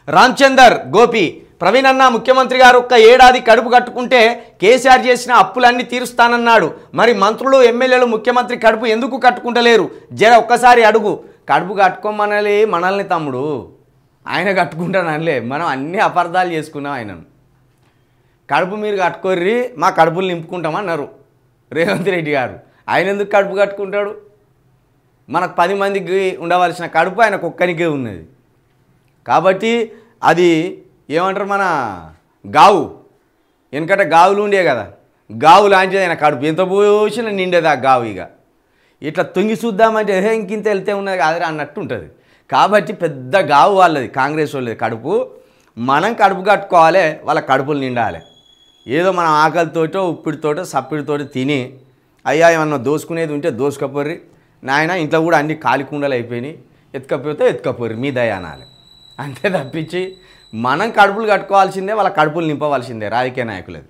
రామచందర్ గోపి ప్రవీణ్ అన్న ముఖ్యమంత్రి గారు ఒక్క ఏడాది కడుపు కట్టుకుంటే కేసీఆర్ చేసిన అప్పులన్నీ తీరుస్తానన్నాడు. మరి మంత్రులు ఎమ్మెల్యేలు ముఖ్యమంత్రి కడుపు ఎందుకు కట్టుకుంటలేరు? జర ఒక్కసారి అడుగు. కడుపు కట్టుకోమనాలి మనల్ని తమ్ముడు, ఆయన కట్టుకుంటానలే. మనం అన్ని అపార్థాలు చేసుకున్నాం ఆయనను. కడుపు మీరు కట్టుకోర్రి, మా కడుపులు నింపుకుంటామన్నారు రేవంత్ రెడ్డి గారు. ఆయన ఎందుకు కడుపు కట్టుకుంటాడు? మనకు 10 మందికి ఉండవలసిన కడుపు ఆయనకు ఒక్కనికే ఉన్నది. కాబట్టి అది ఏమంటారు, మన గావు వెనకట గావులు ఉండే కదా, గావు లాంటిది ఆయన కడుపు. ఎంత పోసినా నిండేది ఆ గావు. ఇక ఇట్లా తొంగి చూద్దామంటే ఇంకింత వెళ్తే ఉన్నది కాదురా అన్నట్టు ఉంటుంది. కాబట్టి పెద్ద గావు వాళ్ళది, కాంగ్రెస్ వాళ్ళది కడుపు. మనం కడుపు కట్టుకోవాలి, వాళ్ళ కడుపులు నిండాలి. ఏదో మనం ఆకలితోటో ఉప్పిడితోటో సప్పిడితోటో తిని అయ్యా ఏమన్నా దోసుకునేది ఉంటే దోసుకపోర్రి నాయన, ఇంట్లో కూడా అన్ని కాలి కుండలు అయిపోయినాయి, ఎత్తుకపోతే ఎత్తుకపోర్రి మీ దయానాలి. అంతే తప్పించి మనం కడుపులు కట్టుకోవాల్సిందే, వాళ్ళ కడుపులు నింపవలసిందే రాజకీయ నాయకులది.